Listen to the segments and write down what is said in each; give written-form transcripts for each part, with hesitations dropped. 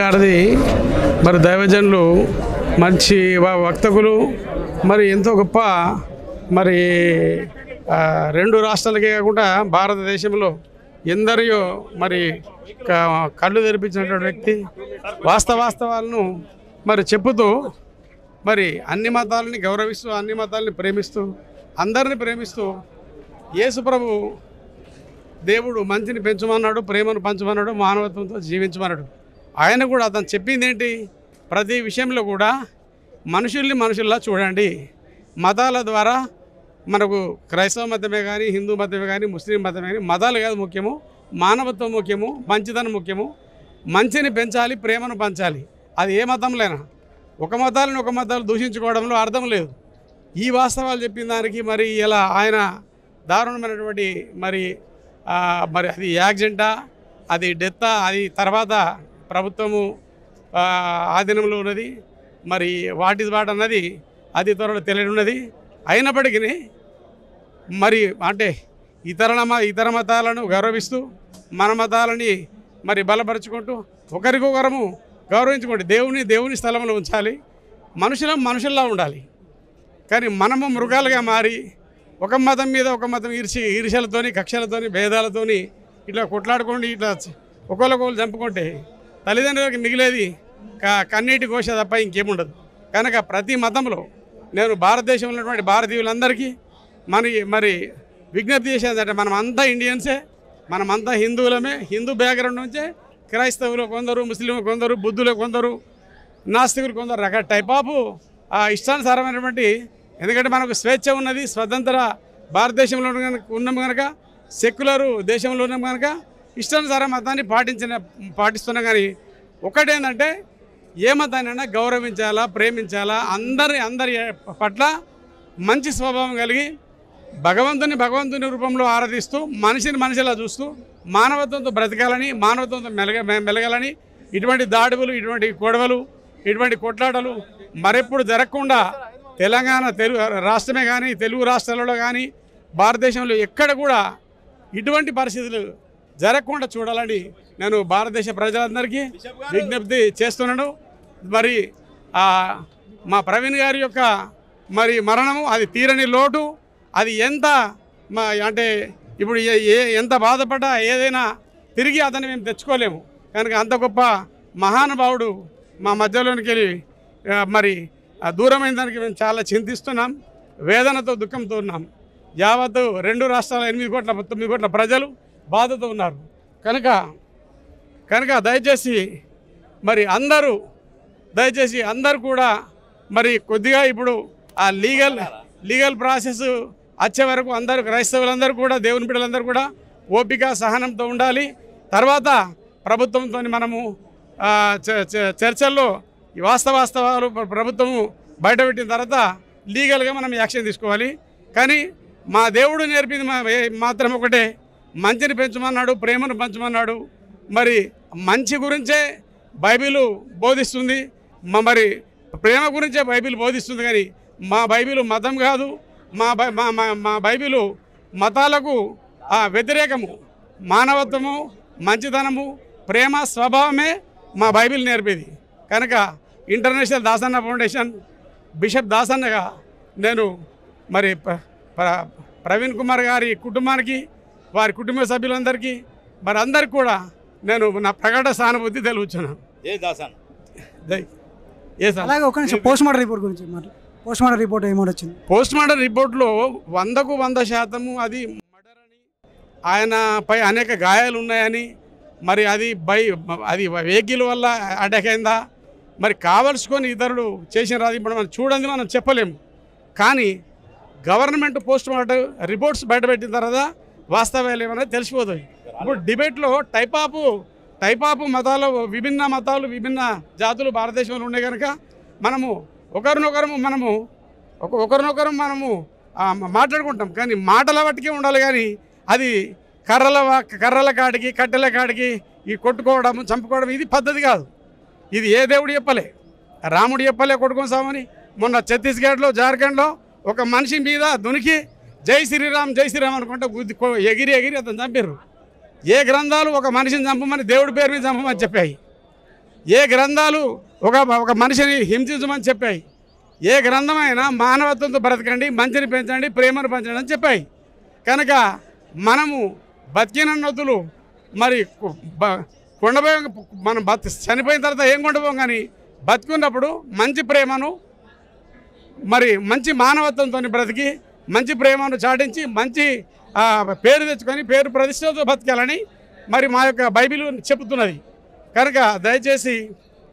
గారిది మరి దైవజనులు మంచి వక్తకులు మరి ఎంతో గొప్ప మరి రెండు రాష్ట్రాలకే కాకుండా భారతదేశంలో ఎందరియో మరి కళ్ళు తెరిపించినటువంటి వ్యక్తి వాస్తవాలను మరి చెప్పుతూ మరి అన్ని మతాలని గౌరవిస్తూ అన్ని మతాలని ప్రేమిస్తూ అందరిని ప్రేమిస్తూ యేసుప్రభు దేవుడు మంచిని పెంచమన్నాడు, ప్రేమను పంచమన్నాడు, మానవత్వంతో జీవించమన్నాడు. ఆయన కూడా అతను చెప్పింది ఏంటి? ప్రతి విషయంలో కూడా మనుషుల్ని మనుషుల్లా చూడండి. మతాల ద్వారా మనకు క్రైస్తవ మతమే కానీ, హిందూ మతమే కానీ, ముస్లిం మతమే కానీ మతాలు కాదు ముఖ్యము, మానవత్వం ముఖ్యము, మంచితనం ముఖ్యము. మంచిని పెంచాలి, ప్రేమను పంచాలి. అది ఏ మతంలోనా. ఒక మతాలను ఒక మతాలు దూషించుకోవడంలో అర్థం లేదు. ఈ వాస్తవాలు చెప్పిన దానికి మరి ఇలా ఆయన దారుణమైనటువంటి మరి అది యాక్సిడెంటా, అది డెత్తా, అది తర్వాత ప్రభుత్వము ఆధీనంలో ఉన్నది. మరి వాట్ ఇస్ వాట్ అన్నది అది త్వరలో తెలియనున్నది. అయినప్పటికీ మరి అంటే ఇతర మతాలను గౌరవిస్తూ మన మతాలని మరి బలపరుచుకుంటూ ఒకరికొకరము గౌరవించుకోండి. దేవుని స్థలంలో ఉంచాలి. మనుషుల్లా ఉండాలి. కానీ మనము మృగాలుగా మారి ఒక మతం మీద ఒక మతం ఈర్ష్యలతోని, కక్షలతోని, భేదాలతోని ఇట్లా కొట్లాడుకోండి, ఇట్లా ఒకళ్ళొకళ్ళు చంపుకుంటే తల్లిదండ్రులకు మిగిలేది కన్నీటి ఘోష తప్ప ఇంకేముండదు. కనుక ప్రతి మతంలో నేను భారతదేశంలో ఉన్నటువంటి భారతీయులందరికీ మరి విజ్ఞప్తి చేసేదంటే మనమంతా ఇండియన్సే, మనమంతా హిందువులమే. హిందూ బ్యాక్గ్రౌండ్ నుంచే క్రైస్తవులు కొందరు, ముస్లింలు కొందరు, బుద్ధులు కొందరు, నాస్తికులు కొందరు రకాల టైప్ ఆఫ్ ఇష్టానుసారమైనటువంటి. ఎందుకంటే మనకు స్వేచ్ఛ ఉన్నది, స్వతంత్ర భారతదేశంలో ఉన్నాం కనుక, సెక్యులరు దేశంలో ఉన్నాం కనుక ఇష్టానుసార మతాన్ని పాటిస్తున్నాం. కానీ ఒకటేంటంటే ఏ మతాన్నైనా గౌరవించాలా, ప్రేమించాలా, అందరి పట్ల మంచి స్వభావం కలిగి భగవంతుని రూపంలో ఆరాధిస్తూ మనిషిలా చూస్తూ మానవత్వంతో బ్రతకాలని, మానవత్వంతో మెలగాలని, ఇటువంటి దాడులు, ఇటువంటి గొడవలు, ఇటువంటి కొట్లాటలు మరెప్పుడు జరగకుండా తెలంగాణ రాష్ట్రమే కానీ, తెలుగు రాష్ట్రాలలో కానీ, భారతదేశంలో ఎక్కడ కూడా ఇటువంటి పరిస్థితులు జరగకుండా చూడాలని నేను భారతదేశ ప్రజలందరికీ విజ్ఞప్తి చేస్తున్నాను. మరి మా ప్రవీణ్ గారి యొక్క మరి మరణము అది తీరని లోటు. అది ఎంత అంటే ఇప్పుడు ఎంత బాధపడ్డా ఏదైనా తిరిగి అతన్ని మేము తెచ్చుకోలేము. కనుక అంత గొప్ప మహానుభావుడు మా మధ్యలోనికి వెళ్ళి మరి దూరమైన దానికి మేము చాలా చింతిస్తున్నాం, వేదనతో, దుఃఖంతో ఉన్నాం. యావత్తు రెండు రాష్ట్రాల 8 కోట్ల 9 కోట్ల ప్రజలు బాధతో ఉన్నారు. కనుక దయచేసి అందరూ కూడా మరి కొద్దిగా ఇప్పుడు ఆ లీగల్ ప్రాసెస్ వచ్చే వరకు అందరూ క్రైస్తవులందరూ కూడా, దేవుని బిడ్డలందరూ కూడా ఓపిక సహనంతో ఉండాలి. తర్వాత ప్రభుత్వంతో మనము చర్చల్లో ఈ వాస్తవాలు ప్రభుత్వము బయటపెట్టిన తర్వాత లీగల్గా మనం యాక్షన్ తీసుకోవాలి. కానీ మా దేవుడు నేర్పింది మాత్రం ఒకటే, మంచిని పెంచమన్నాడు, ప్రేమను పంచమన్నాడు. మరి మంచి గురించే బైబిల్ బోధిస్తుంది, మరి ప్రేమ గురించే బైబిల్ బోధిస్తుంది. కానీ మా బైబిల్ మతం కాదు, మా బైబిల్ మతాలకు వ్యతిరేకము. మానవత్వము, మంచితనము, ప్రేమ స్వభావమే మా బైబిల్ నేర్పేది. కనుక ఇంటర్నేషనల్ దాసన్న ఫౌండేషన్ బిషప్ దాసన్నగా నేను మరి ప్రవీణ్ కుమార్ గారి కుటుంబానికి, వారి కుటుంబ సభ్యులందరికీ మరి అందరికీ కూడా నేను నా ప్రకట సానుభూతి తెలుపుతున్నాను. అలాగే ఒక నిమిషం పోస్ట్మార్టం రిపోర్ట్ గురించి పోస్ట్మార్టం రిపోర్ట్ ఏమో వచ్చింది. పోస్ట్మార్టం రిపోర్ట్లో 100% అది మర్డర్ అని, ఆయనపై అనేక గాయాలు ఉన్నాయని, మరి అది వెహికల్ వల్ల అటాక్ అయిందా, మరి కావలసుకొని ఇతరులు చేసిన రాదు ఇప్పుడు మనం చూడండి, మనం చెప్పలేము. కానీ గవర్నమెంట్ పోస్ట్మార్టం రిపోర్ట్స్ బయటపెట్టిన తర్వాత వాస్తవాలు ఏమన్నా తెలిసిపోతాయి. ఇప్పుడు డిబేట్లో టైప్ ఆఫ్ మతాలు, విభిన్న మతాలు, విభిన్న జాతులు భారతదేశంలో ఉన్నాయి కనుక మనము ఒకరినొకరు మనము మాట్లాడుకుంటాం. కానీ మాటల బట్టికే ఉండాలి. కానీ అది కర్రల కాడికి, కట్టెల కాడికి ఈ కొట్టుకోవడం, చంపుకోవడం ఇది పద్ధతి కాదు. ఇది ఏ దేవుడు చెప్పలే, రాముడు చెప్పలే కొట్టుకొని సామని. మొన్న ఛత్తీస్గఢ్లో, జార్ఖండ్లో ఒక మనిషి మీద దునికి జై శ్రీరామ్ అనుకుంటే ఎగిరి అతను చంపారు. ఏ గ్రంథాలు ఒక మనిషిని చంపమని, దేవుడి పేరు మీద చంపమని చెప్పాయి? ఏ గ్రంథాలు ఒక ఒక మనిషిని హింసించమని చెప్పాయి. ఏ గ్రంథమైనా మానవత్వంతో బ్రతకండి, మంచిని పెంచండి, ప్రేమను పెంచండి అని చెప్పాయి. కనుక మనము బతికినన్నతులు మరి కొండపోయి మనం చనిపోయిన తర్వాత ఏం కొండపోం, కానీ బతుకున్నప్పుడు మంచి ప్రేమను మరి మంచి మానవత్వంతో బ్రతికి మంచి ప్రేమను చాటించి మంచి పేరు తెచ్చుకొని పేరు ప్రతిష్టతో బతకాలని మరి మా యొక్క బైబిల్ చెబుతున్నది. కనుక దయచేసి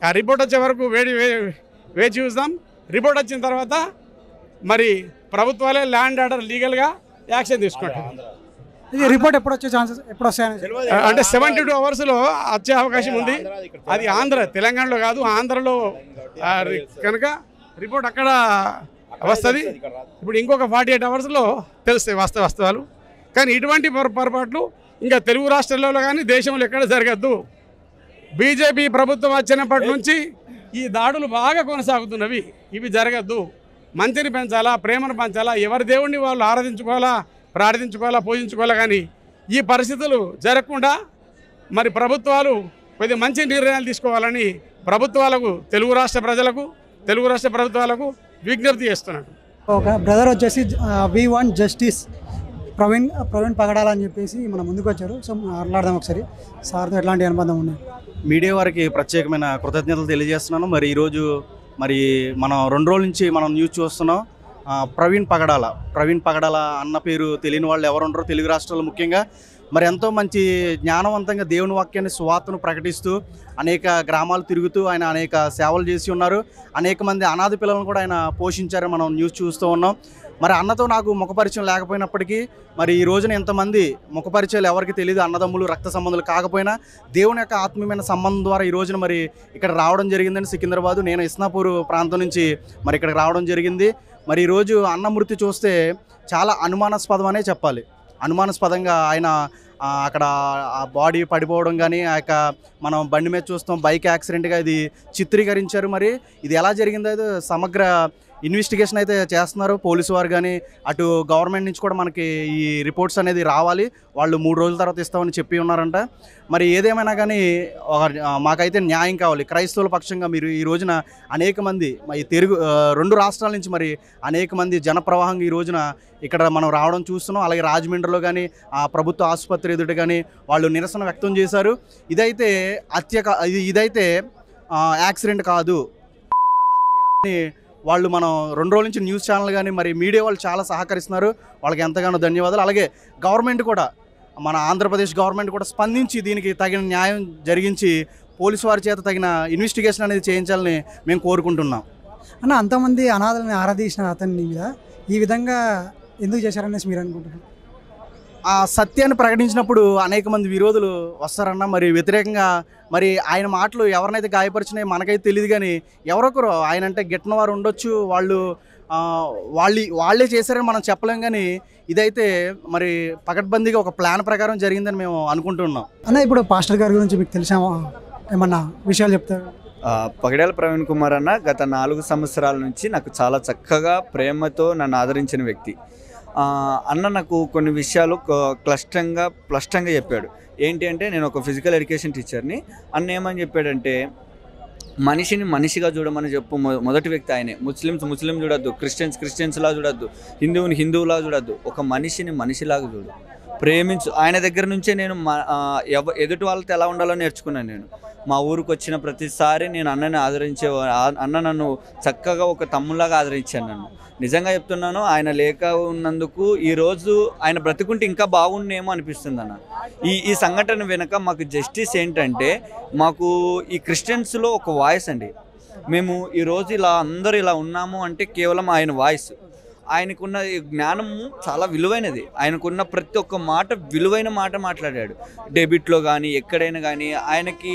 ఆ రిపోర్ట్ వచ్చే వరకు వేచి చూద్దాం. రిపోర్ట్ వచ్చిన తర్వాత మరి ప్రభుత్వాలే ల్యాండ్ ఆర్డర్ లీగల్గా యాక్షన్ తీసుకుంటారు. ఇది రిపోర్ట్ ఎప్పుడు వచ్చే ఛాన్సెస్ ఎప్పుడు వస్తాయని అంటే 72 అవర్స్లో వచ్చే అవకాశం ఉంది. అది ఆంధ్ర, తెలంగాణలో కాదు, ఆంధ్రలో. కనుక రిపోర్ట్ అక్కడ వస్తుంది. ఇప్పుడు ఇంకొక 48 అవర్స్లో తెలుస్తాయి వాస్తవాలు. కానీ ఇటువంటి పొరపాట్లు ఇంకా తెలుగు రాష్ట్రాల్లో కానీ దేశంలో ఎక్కడ జరగద్దు. బీజేపీ ప్రభుత్వం వచ్చినప్పటి నుంచి ఈ దాడులు బాగా కొనసాగుతున్నవి. ఇవి జరగద్దు. మంచిని పెంచాలా, ప్రేమను పెంచాలా, ఎవరి దేవుడిని వాళ్ళు ఆరాధించుకోవాలా, ప్రార్థించుకోవాలా, పూజించుకోవాలా. కానీ ఈ పరిస్థితులు జరగకుండా మరి ప్రభుత్వాలు కొద్ది మంచి నిర్ణయాలు తీసుకోవాలని ప్రభుత్వాలకు, తెలుగు రాష్ట్ర ప్రజలకు, తెలుగు రాష్ట్ర ప్రభుత్వాలకు విజ్ఞప్తి చేస్తున్నాడు. ఒక బ్రదర్ వచ్చేసి వి వాంట్ జస్టిస్ ప్రవీణ్ పగడాలని చెప్పేసి మన ముందుకు వచ్చారు. సో మాట్లాడదాం ఒకసారి. సార్తో ఎట్లాంటి అనుబంధం ఉన్నాయి? మీడియా వారికి ప్రత్యేకమైన కృతజ్ఞతలు తెలియజేస్తున్నాను. మరి ఈరోజు మరి మనం 2 రోజుల నుంచి మనం న్యూస్ చూస్తున్నాం. ప్రవీణ్ పగడాల అన్న పేరు తెలియని వాళ్ళు ఎవరు ఉండరు తెలుగు రాష్ట్రాల్లో ముఖ్యంగా. మరి ఎంతో మంచి జ్ఞానవంతంగా దేవుని వాక్యాన్ని సువార్తను ప్రకటిస్తూ అనేక గ్రామాలు తిరుగుతూ ఆయన అనేక సేవలు చేసి ఉన్నారు. అనేక మంది అనాథ పిల్లలను కూడా ఆయన పోషించారని మనం న్యూస్ చూస్తూ ఉన్నాం. మరి అన్నతో నాకు ముఖపరిచయం లేకపోయినప్పటికీ మరి ఈ రోజున ఎంతమంది ముఖపరిచయాలు ఎవరికి తెలియదు, అన్నదమ్ములు రక్త సంబంధాలు కాకపోయినా దేవుని యొక్క ఆత్మీయమైన సంబంధం ద్వారా ఈ రోజున మరి ఇక్కడ రావడం జరిగిందని సికింద్రాబాదు, నేను ఇస్నాపూర్ ప్రాంతం నుంచి మరి ఇక్కడికి రావడం జరిగింది. మరి ఈరోజు అన్న మృతి చూస్తే చాలా అనుమానాస్పదం అనే చెప్పాలి. అనుమానాస్పదంగా ఆయన అక్కడ ఆ బాడీ పడిపోవడం కానీ, ఆ యొక్క మనం బండి మీద చూస్తాం బైక్ యాక్సిడెంట్గా ఇది చిత్రీకరించారు. మరి ఇది ఎలా జరిగిందో అయితే సమగ్ర ఇన్వెస్టిగేషన్ అయితే చేస్తున్నారు పోలీసు వారు కానీ, అటు గవర్నమెంట్ నుంచి కూడా మనకి ఈ రిపోర్ట్స్ అనేది రావాలి. వాళ్ళు 3 రోజుల తర్వాత ఇస్తామని చెప్పి ఉన్నారంట. మరి ఏదేమైనా కానీ మాకైతే న్యాయం కావాలి. క్రైస్తవుల పక్షంగా మీరు ఈ రోజున అనేక మంది ఈ 2 రాష్ట్రాల నుంచి మరి అనేక మంది జనప్రవాహంగా ఈ రోజున ఇక్కడ మనం రావడం చూస్తున్నాం. అలాగే రాజమండ్రిలో కానీ ఆ ప్రభుత్వ ఆసుపత్రి ఎదుట కానీ వాళ్ళు నిరసన వ్యక్తం చేశారు. ఇదైతే ఇదైతే యాక్సిడెంట్ కాదు అని వాళ్ళు మనం 2 రోజుల నుంచి న్యూస్ ఛానల్ కానీ మరి మీడియా వాళ్ళు చాలా సహకరిస్తున్నారు. వాళ్ళకి ఎంతగానో ధన్యవాదాలు. అలాగే గవర్నమెంట్ కూడా, మన ఆంధ్రప్రదేశ్ గవర్నమెంట్ కూడా స్పందించి దీనికి తగిన న్యాయం జరిగించి పోలీసు వారి చేత తగిన ఇన్వెస్టిగేషన్ అనేది చేయించాలని మేము కోరుకుంటున్నాం. అన్న, అంతమంది అనాథలని ఆరాధించిన అతన్ని మీద ఈ విధంగా ఎందుకు చేశారనేసి మీరు అనుకుంటున్నారు? ఆ సత్యాన్ని ప్రకటించినప్పుడు అనేక మంది విరోధులు వస్తారన్న. మరి వ్యతిరేకంగా మరి ఆయన మాటలు ఎవరినైతే గాయపరిచినాయి మనకైతే తెలియదు, కానీ ఎవరొకరు ఆయన అంటే గిట్టని వారు ఉండొచ్చు, వాళ్ళే చేశారని మనం చెప్పలేం. కానీ ఇదైతే మరి పకడ్బందీగా ఒక ప్లాన్ ప్రకారం జరిగిందని మేము అనుకుంటున్నాం. అన్న, ఇప్పుడు పాస్టర్ గారి గురించి మీకు తెలిసామా, ఏమన్నా విషయాలు చెప్తారు? పగడాల ప్రవీణ్ కుమార్ అన్న గత 4 సంవత్సరాల నుంచి నాకు చాలా చక్కగా ప్రేమతో నన్ను ఆదరించిన వ్యక్తి. అన్న నాకు కొన్ని విషయాలు స్పష్టంగా చెప్పాడు. ఏంటి అంటే, నేను ఒక ఫిజికల్ ఎడ్యుకేషన్ టీచర్ని. అన్న ఏమని చెప్పాడంటే, మనిషిని మనిషిగా చూడమని చెప్పు మొదటి వ్యక్తి ఆయనే. ముస్లిం చూడొద్దు, క్రిస్టియన్స్లా చూడొద్దు, హిందువులా చూడొద్దు, ఒక మనిషిని మనిషిలాగా చూడు, ప్రేమించు. ఆయన దగ్గర నుంచే నేను ఎదుటి వాళ్ళతో ఎలా ఉండాలో నేర్చుకున్నాను. నేను మా ఊరికి వచ్చిన ప్రతిసారి నేను అన్నని అన్న నన్ను చక్కగా ఒక తమ్ములాగా ఆదరించాను. నన్ను నిజంగా చెప్తున్నాను, ఆయన లేక ఉన్నందుకు ఈరోజు ఆయన బ్రతుకుంటే ఇంకా బాగుండేమో అనిపిస్తుంది అన్న. ఈ సంఘటన వెనుక మాకు జస్టిస్ ఏంటంటే, మాకు ఈ క్రిస్టియన్స్లో ఒక వాయిస్ అండి. మేము ఈరోజు అందరూ ఇలా ఉన్నాము అంటే కేవలం ఆయన వాయిస్. ఆయనకున్న జ్ఞానము చాలా విలువైనది. ఆయనకున్న ప్రతి ఒక్క మాట విలువైన మాట మాట్లాడాడు. డెబిట్లో కానీ ఎక్కడైనా కానీ ఆయనకి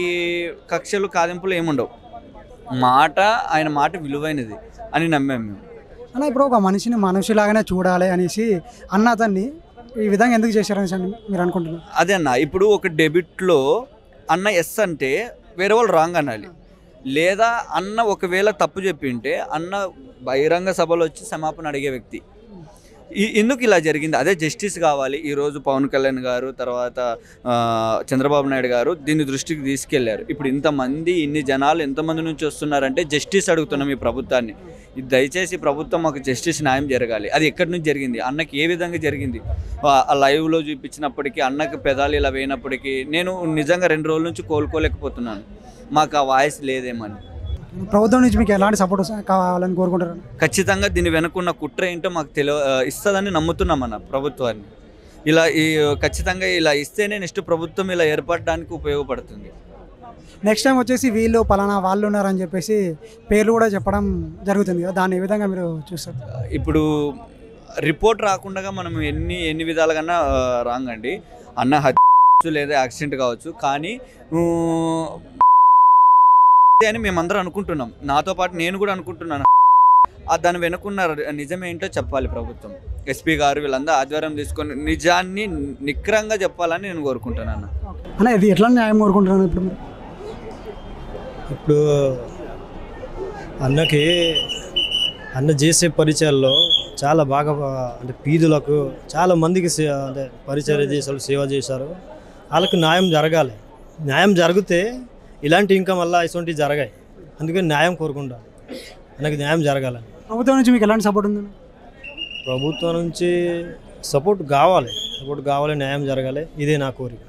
కక్షలు కాదింపులు ఏముండవు. ఆయన మాట విలువైనది అని నమ్మాము మేము. అన్న, ఇప్పుడు ఒక మనిషిని మనిషిలాగానే చూడాలి అనేసి అన్న అతన్ని ఈ విధంగా ఎందుకు చేశారని మీరు అనుకుంటున్నారు? అదే అన్న, ఇప్పుడు ఒక డెబిట్లో అన్న ఎస్ అంటే వేరే వాళ్ళు రాంగ్ అనాలి. లేదా అన్న ఒకవేళ తప్పు చెప్పి ఉంటే అన్న బహిరంగ సభలో వచ్చి క్షమాపణ అడిగే వ్యక్తి. ఎందుకు ఇలా జరిగింది? అదే జస్టిస్ కావాలి. ఈరోజు పవన్ కళ్యాణ్ గారు, తర్వాత చంద్రబాబు నాయుడు గారు దీన్ని దృష్టికి తీసుకెళ్లారు. ఇప్పుడు ఇంతమంది, ఇన్ని జనాలు ఎంతమంది నుంచి వస్తున్నారంటే జస్టిస్ అడుగుతున్నాం ఈ ప్రభుత్వాన్ని. ఇది దయచేసి ప్రభుత్వం మాకు జస్టిస్ న్యాయం జరగాలి. అది ఎక్కడి నుంచి జరిగింది, అన్నకి ఏ విధంగా జరిగింది? ఆ లైవ్లో చూపించినప్పటికీ, అన్నకి పెదాలు ఇలా వేయినప్పటికీ నేను నిజంగా 2 రోజుల నుంచి కోలుకోలేకపోతున్నాను. మాకు ఆ వాయిస్ లేదేమని. ప్రభుత్వం నుంచి మీకు ఎలాంటి సపోర్ట్ కావాలని కోరుకుంటారు? ఖచ్చితంగా దీని వెనుకున్న కుట్ర ఏంటో మాకు ఇస్తుందని నమ్ముతున్నామన్న ప్రభుత్వాన్ని. ఖచ్చితంగా ఇలా ఇస్తేనే నెక్స్ట్ ప్రభుత్వం ఇలా ఏర్పడడానికి ఉపయోగపడుతుంది. నెక్స్ట్ టైం వచ్చేసి వీళ్ళు పలానా వాళ్ళు ఉన్నారని చెప్పేసి పేర్లు కూడా చెప్పడం జరుగుతుంది కదా, దాన్ని ఏ విధంగా మీరు చూస్తారు? ఇప్పుడు రిపోర్ట్ రాకుండా మనం ఎన్ని విధాలుగా రాంగ్ అండి. అన్న హత్య లేదా యాక్సిడెంట్ కావచ్చు, కానీ అని మేమందరం అనుకుంటున్నాం. నాతో పాటు నేను కూడా అనుకుంటున్నాను. దాని వెనుకున్న నిజమేంటో చెప్పాలి ప్రభుత్వం. ఎస్పీ గారు వీళ్ళందరూ ఆధ్వర్యం తీసుకొని నిజాన్ని నిక్రంగా చెప్పాలని నేను కోరుకుంటున్నాను. అన్న ఇది ఎట్లా న్యాయం కోరుకుంటున్నాను ఇప్పుడు మీరు? ఇప్పుడు అన్న చేసే పరిచయాల్లో చాలా బాగా అంటే పీదులకు చాలా మందికి అంటే పరిచయం చేశారు, సేవ చేశారు. వాళ్ళకి న్యాయం జరగాలి. న్యాయం జరిగితే ఇలాంటి ఇంకా మళ్ళీ ఇటువంటివి జరగాయి. అందుకని న్యాయం కోరుకుంటాను, నాకు న్యాయం జరగాలని. ప్రభుత్వం నుంచి మీకు ఎలాంటి సపోర్ట్ ఉంది? ప్రభుత్వం నుంచి సపోర్ట్ కావాలి, న్యాయం జరగాలి. ఇదే నా కోరిక.